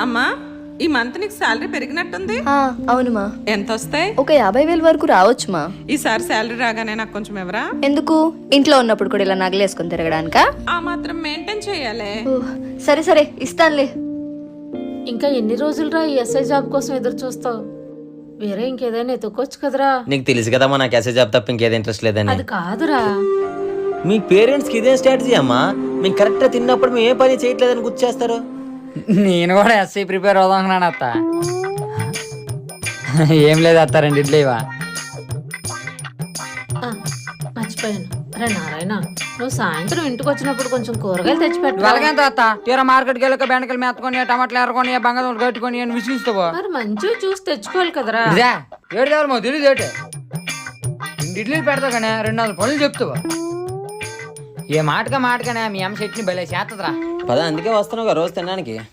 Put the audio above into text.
అమ్మా ఈ మంత్ నీకు శాలరీ పెరిగినట్టుంది. అవును మా. ఎంత వస్తాయి? ఒక 50,000 వరకు రావచ్చు మా. ఈసారి శాలరీ రాగానే నాకు కొంచెం ఎవరా? ఎందుకు? ఇంట్లో ఉన్నప్పుడు కూడా ఇలా నగలేసుకుని తిరగడానికా? ఆ మాత్రం మెయింటైన్ చేయాలి. సరే సరే ఇస్తానులే. ఇంకా ఎన్ని రోజులురా ఈ ఎస్ఐ జాబ్ కోసం ఎదురు చూస్తావు? వేరే ఇంకేదైనా ఎత్తుకోవచ్చు కదరా. నీకు తెలుసు కదమ్మా నాకు ఎస్ఐ జాబ్ తప్ప ఇంకేదో ఇంట్రెస్ట్ లేదని. అది కాదురా, మీ పేరెంట్స్కి ఇదే స్ట్రాటజీ అమ్మా. మేము కరెక్ట్గా తిన్నప్పుడు మేము ఏ పని చేయట్లేదని గుర్తు చేస్తారు. నేను కూడా ఎస్ఐ ప్రిపేర్ అవుదాం అత్త. ఏం లేదు అత్త, రెండిట్లు ఇవా. మర్చిపోయాను. రే నారాయణ, నువ్వు సాయంత్రం ఇంటికి వచ్చినప్పుడు కొంచెం కూరగాయలు తెచ్చిపెట్టు. వెళ్ళగంత అత్త, తీరా మార్కెట్కి వెళ్ళక బెండకాయలు మెత్తకొని టమాటాలు ఎరకొని బంగాళదుంపలు కట్టుకొని అని విసిగిస్తావా? మరి మంచిగా చూసి తెచ్చుకోవాలి కదరా. ఏడు దేవాలి మాకు తెలియదు ఏటే. రెండిట్లు పెడతావు కానీ 200 పనులు చెప్తావా? ఏ మాటగా మాటగానే మీ అమ్మ చెట్ని భలే చేస్తుందిరా. పద అందుకే వస్తున్నావు రోజు తినడానికి.